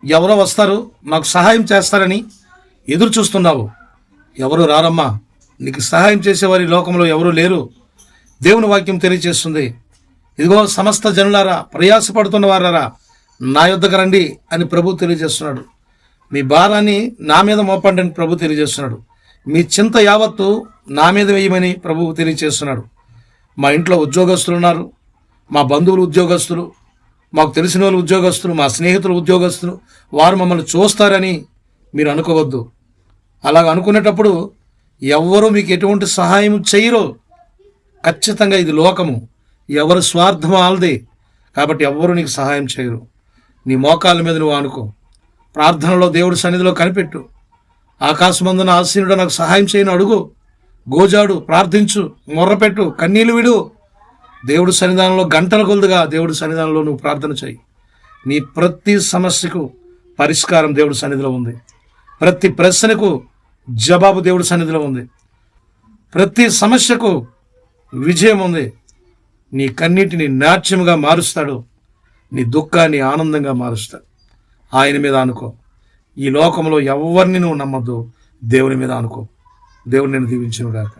ఎవరో వస్తారు నాకు సహాయం చేస్తారని ఎదురు చూస్తున్నావు. ఎవరు రారమ్మా, నీకు సహాయం చేసేవారి లోకంలో ఎవరూ లేరు. దేవుని వాక్యం తెలియజేస్తుంది, ఇదిగో సమస్త జనులారా, ప్రయాసపడుతున్న వారారా, నా యొద్దకు రండి అని ప్రభు తెలియజేస్తున్నాడు. మీ భారాన్ని నా మీద మోపండి అని ప్రభు తెలియజేస్తున్నాడు. మీ చింత యావత్తు నా మీద వేయమని ప్రభువు తెలియజేస్తున్నాడు. మా ఇంట్లో ఉద్యోగస్తులు ఉన్నారు, మా బంధువులు ఉద్యోగస్తులు, మాకు తెలిసిన వాళ్ళు ఉద్యోగస్తులు, మా స్నేహితులు ఉద్యోగస్తులు, వారు మమ్మల్ని చూస్తారని మీరు అనుకోవద్దు. అలాగ అనుకునేటప్పుడు ఎవ్వరూ మీకు ఎటువంటి సహాయం చేయరు. ఖచ్చితంగా ఇది లోకము, ఎవరి స్వార్థం ఆల్దే, కాబట్టి ఎవ్వరూ నీకు సహాయం చేయరు. నీ మోకాళ్ళ మీద నువ్వు అనుకో, ప్రార్థనలో దేవుడి సన్నిధిలో కనిపెట్టు. ఆకాశమందున ఆసీనుడు నాకు సహాయం చేయను అడుగు, గోజాడు, ప్రార్థించు, మొర్రపెట్టు, కన్నీళ్లు విడు. దేవుడి సన్నిధానంలో గంటల కొలుదుగా దేవుడి సన్నిధానంలో నువ్వు ప్రార్థన చేయి. నీ ప్రతి సమస్యకు పరిష్కారం దేవుడి సన్నిధిలో ఉంది. ప్రతి ప్రశ్నకు జవాబు దేవుడి సన్నిధిలో ఉంది. ప్రతి సమస్యకు విజయం ఉంది. నీ కన్నీటిని నాట్యముగా మారుస్తాడు, నీ దుఃఖాన్ని ఆనందంగా మారుస్తాడు. ఆయన మీద అనుకో. ఈ లోకంలో ఎవరిని నువ్వు నమ్మద్దు, దేవుని మీద అనుకో. దేవుడు నిన్ను దీవించును గాక.